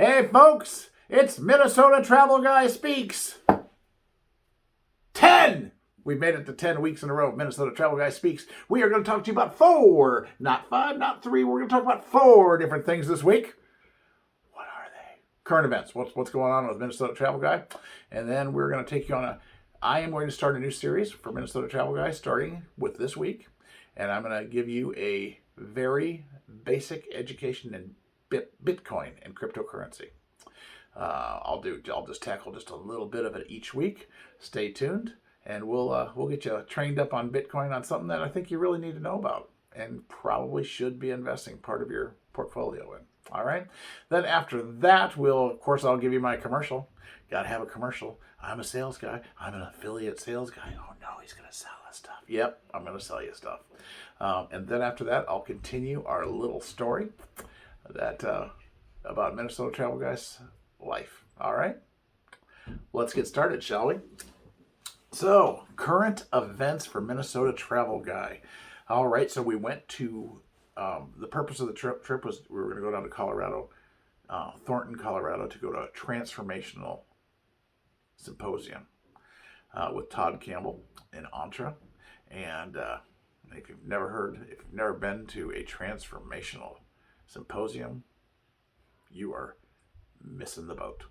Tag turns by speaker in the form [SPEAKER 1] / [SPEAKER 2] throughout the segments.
[SPEAKER 1] Hey folks, it's Minnesota Travel Guy Speaks. 10! We've made it to 10 weeks in a row. Minnesota Travel Guy Speaks. We are going to talk to you about 4, not 5, not 3. We're going to talk about 4 different things this week. What are they? Current events. What's going on with Minnesota Travel Guy? And then we're going to take you on I am going to start a new series for Minnesota Travel Guy starting with this week. And I'm going to give you a very basic education in Bitcoin and cryptocurrency. I'll just tackle just a little bit of it each week. Stay tuned, and we'll get you trained up on Bitcoin, on something that I think you really need to know about and probably should be investing part of your portfolio in. All right. Then after that, I'll give you my commercial. Got to have a commercial. I'm a sales guy. I'm an affiliate sales guy. Oh no, he's going to sell us stuff. Yep, I'm going to sell you stuff. And then after that, I'll continue our little story about Minnesota Travel Guy's life. All right, let's get started, shall we? So, current events for Minnesota Travel Guy. All right, so we went to the purpose of the trip was we were going to go down to Colorado, Thornton, Colorado, to go to a transformational symposium with Todd Campbell in Entre. And if you've never been to a transformational symposium, you are missing the boat.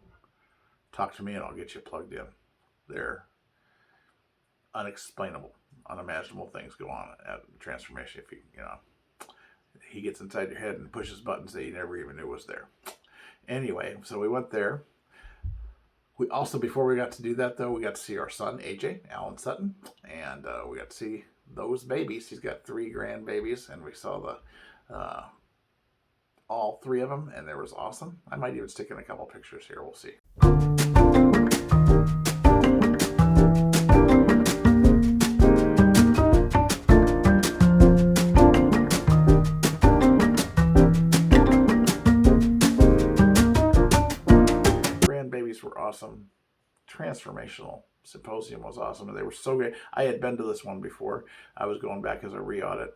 [SPEAKER 1] Talk to me and I'll get you plugged in. They're unexplainable, unimaginable things go on at transformation. If he gets inside your head and pushes buttons that you never even knew was there. Anyway, so we went there. We also, before we got to do that though, we got to see our son, AJ, Alan Sutton, and we got to see those babies. He's got 3 grandbabies, and we saw all 3 of them, and it was awesome. I might even stick in a couple pictures here. We'll see. Grandbabies were awesome. Transformational symposium was awesome, and they were so great. I had been to this one before. I was going back as a re-audit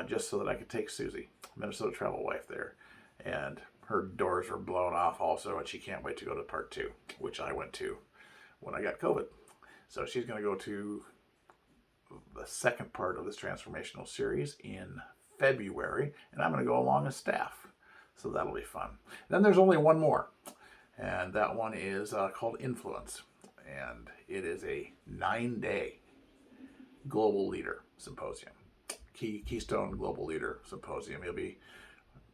[SPEAKER 1] just so that I could take Susie, Minnesota Travel Wife, there. And her doors were blown off also, and she can't wait to go to part 2, which I went to when I got COVID. So she's going to go to the second part of this transformational series in February, and I'm going to go along as staff. So that'll be fun. Then there's only one more, and that one is called Influence. And it is a 9-day global leader symposium. Keystone Global Leader Symposium.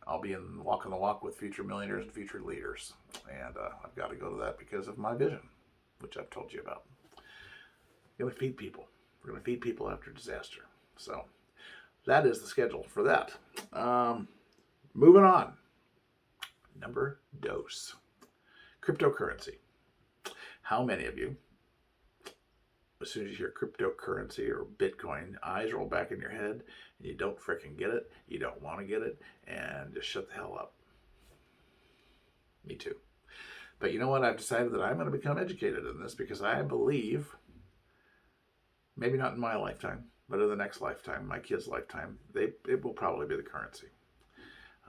[SPEAKER 1] I'll be in walking the walk with future millionaires and future leaders. And I've got to go to that because of my vision, which I've told you about. We're going to feed people. We're going to feed people after disaster. So that is the schedule for that. Moving on. Number dose. Cryptocurrency. How many of you, as soon as you hear cryptocurrency or Bitcoin, eyes roll back in your head and you don't freaking get it, you don't want to get it, and just shut the hell up? Me too. But you know what? I've decided that I'm going to become educated in this because I believe, maybe not in my lifetime, but in the next lifetime, my kids' lifetime, it will probably be the currency.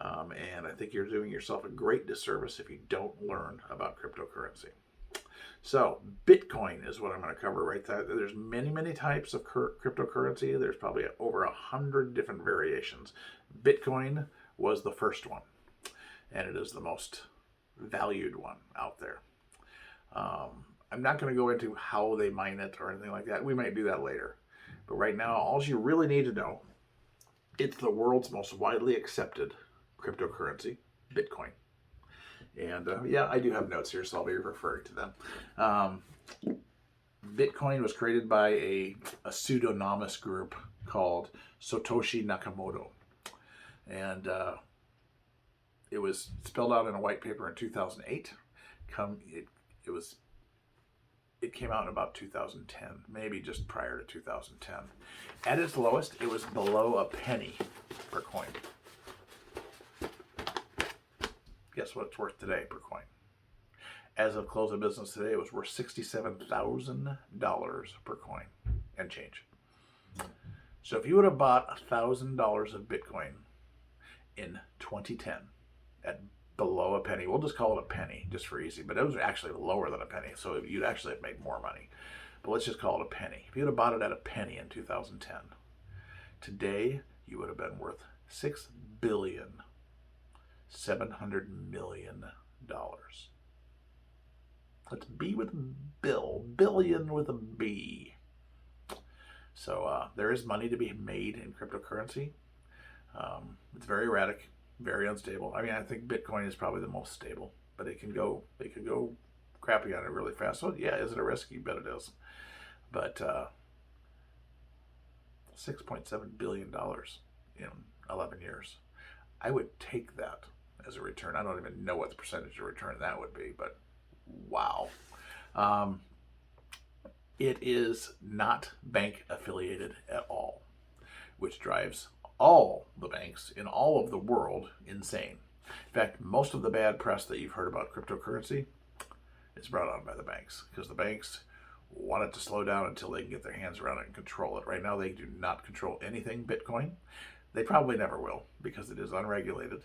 [SPEAKER 1] And I think you're doing yourself a great disservice if you don't learn about cryptocurrency. So Bitcoin is what I'm going to cover right there. There's many, many types of cryptocurrency. There's probably over 100 different variations. Bitcoin was the first one, and it is the most valued one out there. I'm not going to go into how they mine it or anything like that. We might do that later. But right now, all you really need to know, it's the world's most widely accepted cryptocurrency, Bitcoin. And I do have notes here, so I'll be referring to them. Bitcoin was created by a pseudonymous group called Satoshi Nakamoto. And it was spelled out in a white paper in 2008. It came out in about 2010, maybe just prior to 2010. At its lowest, it was below a penny per coin. Guess what it's worth today per coin? As of close of business today, it was worth $67,000 per coin and change. So if you would have bought $1,000 of Bitcoin in 2010 at below a penny. We'll just call it a penny just for easy, but it was actually lower than a penny, so you'd actually have made more money. But let's just call it a penny. If you'd have bought it at a penny in 2010, today you would have been worth $6,700,000,000. Let's B with a bill, billion with a B. So there is money to be made in cryptocurrency. It's very erratic, very unstable. I mean, I think Bitcoin is probably the most stable, but it could go crappy on it really fast. So yeah, is it a risk? You bet it is. But $6.7 billion in 11 years. I would take that as a return. I don't even know what the percentage of return that would be, but wow. It is not bank affiliated at all, which drives all the banks in all of the world insane. In fact, most of the bad press that you've heard about cryptocurrency is brought on by the banks, because the banks want it to slow down until they can get their hands around it and control it. Right now, they do not control anything Bitcoin. They probably never will, because it is unregulated.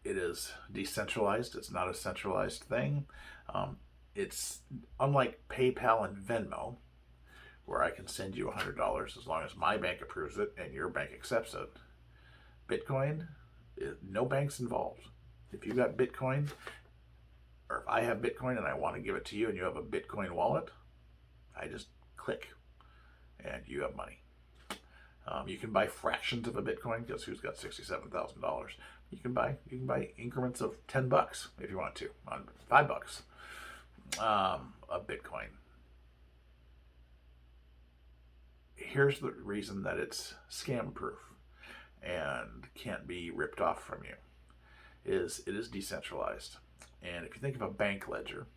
[SPEAKER 1] It is decentralized. It's not a centralized thing. It's unlike PayPal and Venmo, where I can send you $100 as long as my bank approves it and your bank accepts it. Bitcoin, no bank's involved. If you got Bitcoin, or if I have Bitcoin and I want to give it to you and you have a Bitcoin wallet, I just click and you have money. You can buy fractions of a Bitcoin, because who's got $67,000? You can buy increments of $10 if you want to, on $5 of Bitcoin. Here's the reason that it's scam proof and can't be ripped off from you. It is decentralized. And if you think of a bank ledger,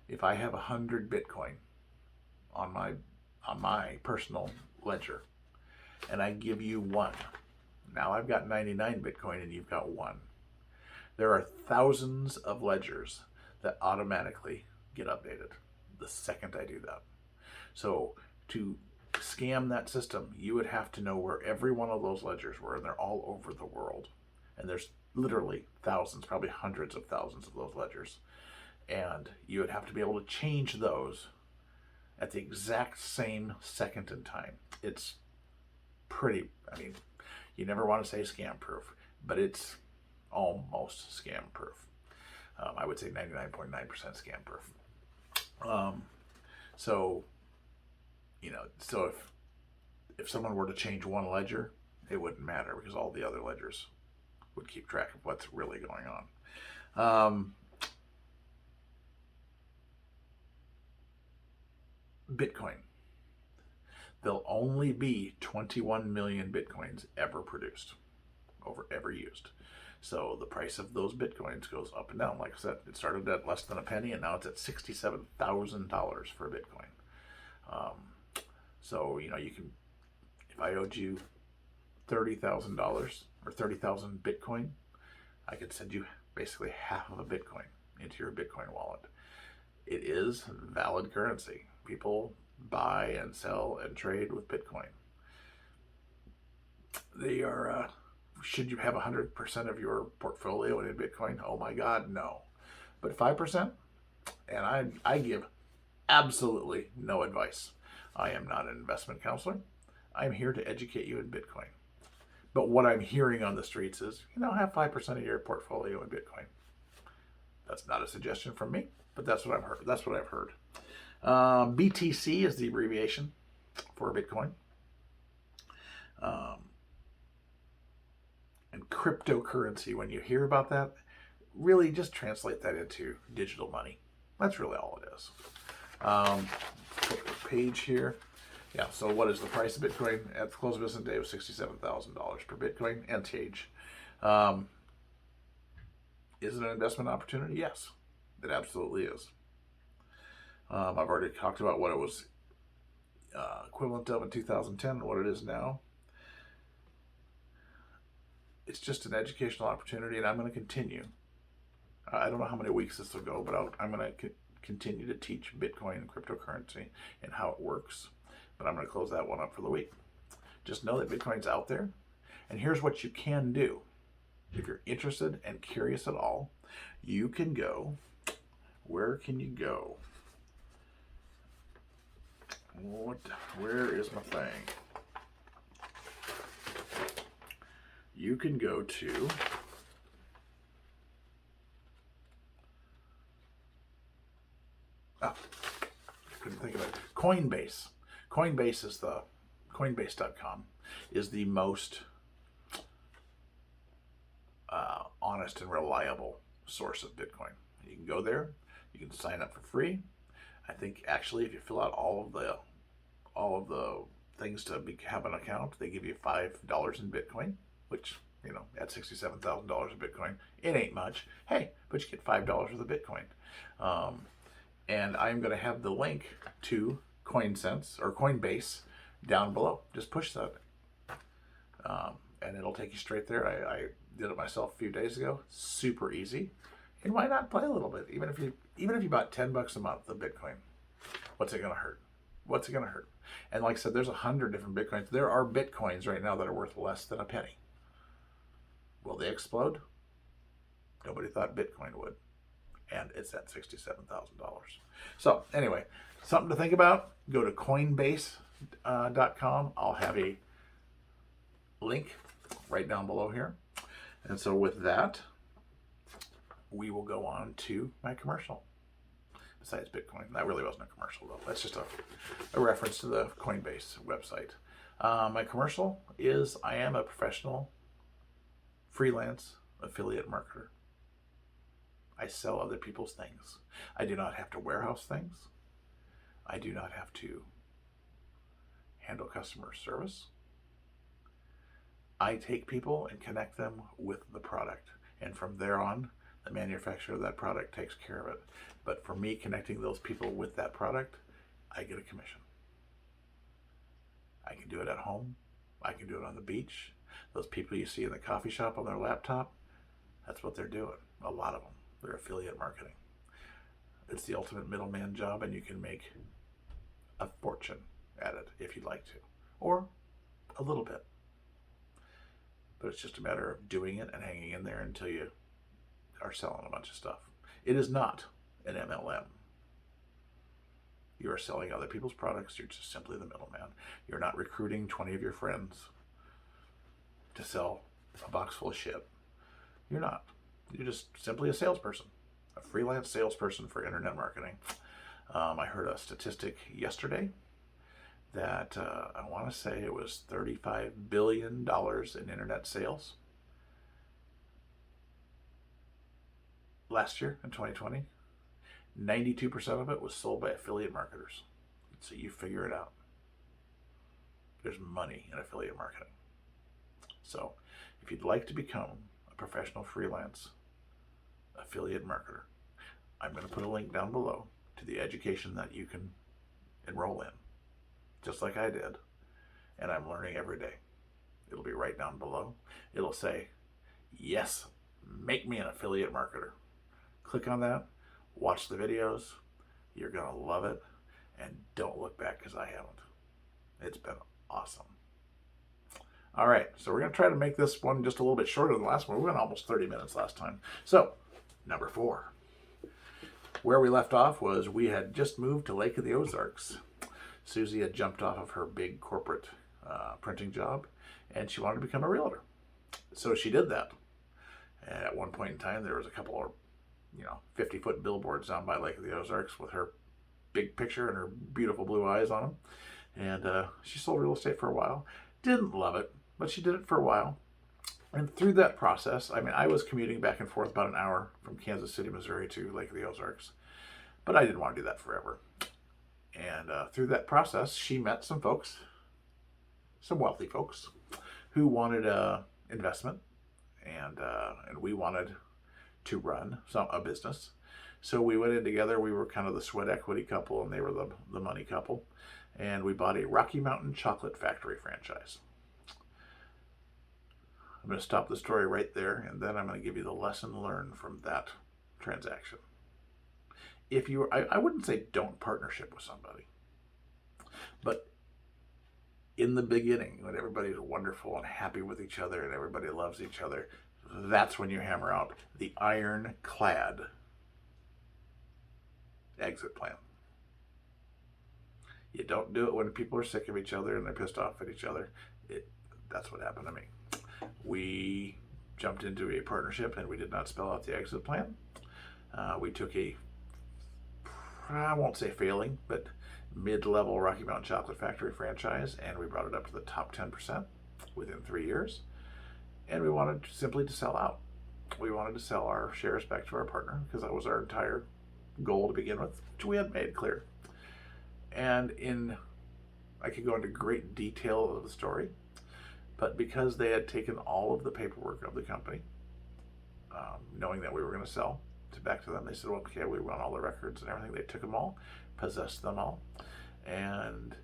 [SPEAKER 1] if I have 100 Bitcoin on my personal ledger, and I give you one, now I've got 99 Bitcoin and you've got one. There are thousands of ledgers that automatically get updated the second I do that. So to scam that system, you would have to know where every one of those ledgers were, and they're all over the world. And there's literally thousands, probably hundreds of thousands of those ledgers. And you would have to be able to change those at the exact same second in time. It's pretty, I mean, you never want to say scam proof, but it's almost scam proof. I would say 99.9% scam proof. So if someone were to change one ledger, it wouldn't matter, because all the other ledgers would keep track of what's really going on. Bitcoin. There'll only be 21 million Bitcoins ever produced, ever used. So the price of those Bitcoins goes up and down. Like I said, it started at less than a penny, and now it's at $67,000 for a Bitcoin. So, you can, if I owed you $30,000 or 30,000 Bitcoin, I could send you basically half of a Bitcoin into your Bitcoin wallet. It is valid currency. People buy and sell and trade with Bitcoin. They are, should you have 100% of your portfolio in Bitcoin? Oh my God, no. But 5%? And I give absolutely no advice. I am not an investment counselor. I'm here to educate you in Bitcoin. But what I'm hearing on the streets is, have 5% of your portfolio in Bitcoin. That's not a suggestion from me, but that's what I've heard. That's what I've heard. BTC is the abbreviation for Bitcoin. And cryptocurrency, when you hear about that, really just translate that into digital money. That's really all it is. Page here. Yeah, so what is the price of Bitcoin at the close of business day? Was $67,000 per Bitcoin and change. Is it an investment opportunity? Yes, it absolutely is. I've already talked about what it was equivalent of in 2010 and what it is now. It's just an educational opportunity, and I'm going to continue. I don't know how many weeks this will go, but I'm going to continue to teach Bitcoin and cryptocurrency and how it works. But I'm going to close that one up for the week. Just know that Bitcoin's out there, and here's what you can do. if you're interested and curious at all, you can go. Where can you go? Where is my thing? You can go to couldn't think of it. Coinbase. Coinbase.com is the most honest and reliable source of Bitcoin. You can go there. You can sign up for free. I think actually, if you fill out all of the things to have an account, they give you $5 in Bitcoin, which, at $67,000 of Bitcoin, it ain't much. Hey, but you get $5 worth of Bitcoin. And I'm going to have the link to CoinSense or Coinbase down below. Just push that, and it'll take you straight there. I did it myself a few days ago. Super easy. And why not play a little bit? Even if you bought $10 a month of Bitcoin, what's it going to hurt? What's it going to hurt? And like I said, there's 100 different Bitcoins. There are Bitcoins right now that are worth less than a penny. Will they explode? Nobody thought Bitcoin would. And it's at $67,000. So anyway, something to think about. Go to Coinbase.com. I'll have a link right down below here. And so with that, we will go on to my commercial. Besides Bitcoin, that really wasn't a commercial though. That's just a reference to the Coinbase website. My commercial is I am a professional freelance affiliate marketer. I sell other people's things. I do not have to warehouse things. I do not have to handle customer service. I take people and connect them with the product. And from there on, the manufacturer of that product takes care of it. But for me connecting those people with that product, I get a commission. I can do it at home. I can do it on the beach. Those people you see in the coffee shop on their laptop, that's what they're doing. A lot of them. They're affiliate marketing. It's the ultimate middleman job, and you can make a fortune at it if you'd like to, or a little bit. But it's just a matter of doing it and hanging in there until you are selling a bunch of stuff. It is not an MLM. You are selling other people's products. You're just simply the middleman. You're not recruiting 20 of your friends to sell a box full of shit. You're not. You're just simply a salesperson, a freelance salesperson for internet marketing. I heard a statistic yesterday that I want to say it was $35 billion in internet sales last year in 2020. 92% of it was sold by affiliate marketers. So you figure it out. There's money in affiliate marketing. So if you'd like to become a professional freelance affiliate marketer, I'm going to put a link down below to the education that you can enroll in, just like I did. And I'm learning every day. It'll be right down below. It'll say, yes, make me an affiliate marketer. Click on that, watch the videos. You're going to love it. And don't look back, because I haven't. It's been awesome. All right, so we're going to try to make this one just a little bit shorter than the last one. We went almost 30 minutes last time. So, number 4. Where we left off was we had just moved to Lake of the Ozarks. Susie had jumped off of her big corporate printing job, and she wanted to become a realtor. So she did that. And at one point in time, there was a couple of 50-foot billboards down by Lake of the Ozarks with her big picture and her beautiful blue eyes on them. And she sold real estate for a while. Didn't love it, but she did it for a while. And through that process, I was commuting back and forth about an hour from Kansas City, Missouri to Lake of the Ozarks. But I didn't want to do that forever. And through that process, she met some folks, some wealthy folks, who wanted investment. And we wanted to run a business. So we went in together. We were kind of the sweat equity couple, and they were the money couple. And we bought a Rocky Mountain Chocolate Factory franchise. I'm going to stop the story right there, and then I'm going to give you the lesson learned from that transaction. If you, I wouldn't say don't partnership with somebody, but in the beginning, when everybody's wonderful and happy with each other and everybody loves each other, That's when you hammer out the ironclad exit plan. You don't do it when people are sick of each other and they're pissed off at each other. That's what happened to me. We jumped into a partnership and we did not spell out the exit plan. We took I won't say failing, but mid-level Rocky Mountain Chocolate Factory franchise, and we brought it up to the top 10% within 3 years. And we wanted simply to sell out. We wanted to sell our shares back to our partner because that was our entire goal to begin with, which we had made clear. And I could go into great detail of the story, but because they had taken all of the paperwork of the company, knowing that we were going to sell back to them, they said, well, okay, we run all the records and everything. They took them all, possessed them all, and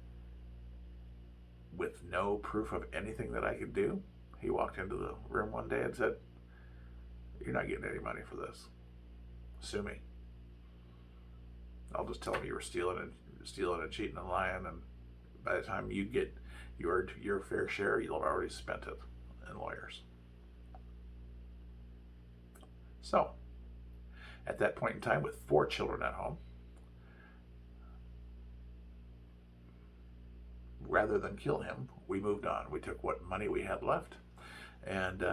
[SPEAKER 1] with no proof of anything that I could do, he walked into the room one day and said, you're not getting any money for this. Sue me. I'll just tell him you were stealing and cheating and lying, and by the time you get your fair share, you'll have already spent it in lawyers. So, at that point in time, with 4 children at home, rather than kill him, we moved on. We took what money we had left, and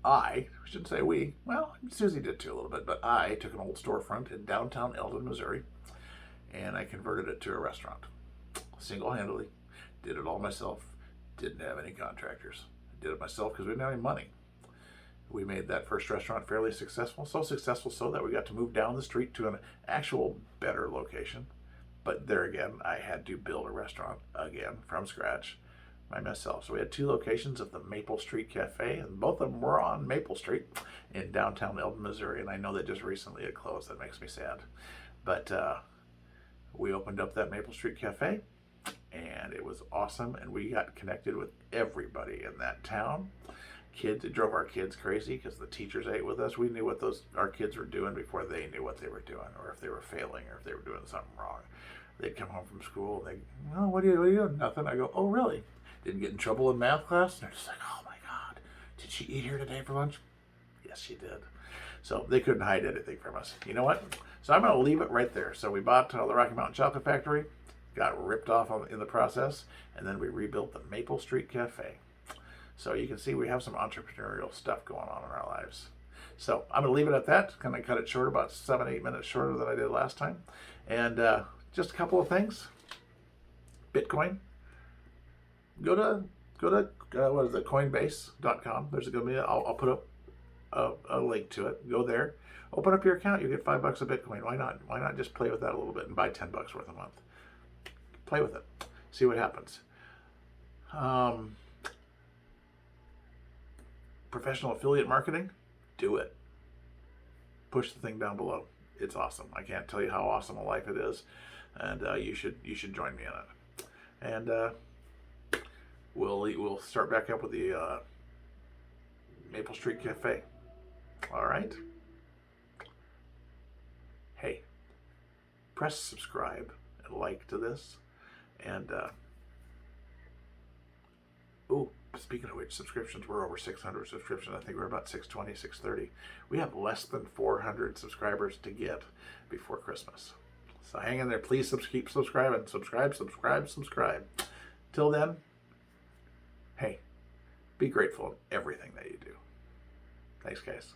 [SPEAKER 1] I shouldn't say we, well, Susie did too a little bit, but I took an old storefront in downtown Eldon, Missouri, and I converted it to a restaurant. Single-handedly, did it all myself, didn't have any contractors. I did it myself because we didn't have any money. We made that first restaurant fairly successful, so successful so that we got to move down the street to an actual better location. But there again, I had to build a restaurant again from scratch by myself. So we had 2 locations of the Maple Street Cafe, and both of them were on Maple Street in downtown Eldon, Missouri. And I know that just recently it closed. That makes me sad. But we opened up that Maple Street Cafe, and it was awesome. And we got connected with everybody in that town. Kids, it drove our kids crazy because the teachers ate with us. We knew what our kids were doing before they knew what they were doing, or if they were failing, or if they were doing something wrong. They'd come home from school and they'd, oh, what are you doing? Nothing. I go, oh, really? Didn't get in trouble in math class? And they're just like, oh my God, did she eat here today for lunch? Yes, she did. So they couldn't hide anything from us. You know what? So I'm going to leave it right there. So we bought the Rocky Mountain Chocolate Factory, got ripped off in the process, and then we rebuilt the Maple Street Cafe. So you can see we have some entrepreneurial stuff going on in our lives. So I'm going to leave it at that. Going to cut it short, about 7-8 minutes shorter than I did last time. And just a couple of things. Bitcoin. Go to what is it? Coinbase.com. There's going to be I'll put up a link to it. Go there. Open up your account. You get $5 of Bitcoin. Why not? Why not just play with that a little bit and buy $10 worth a month? Play with it. See what happens. Professional affiliate marketing, do it. Push the thing down below. It's awesome. I can't tell you how awesome a life it is, and you should join me in it. And we'll start back up with the Maple Street Cafe. All right. Hey, press subscribe and like to this, and speaking of which, subscriptions, we're over 600 subscriptions. I think we're about 620, 630. We have less than 400 subscribers to get before Christmas. So hang in there. Please keep subscribing. Subscribe. Till then, hey, be grateful in everything that you do. Thanks, guys.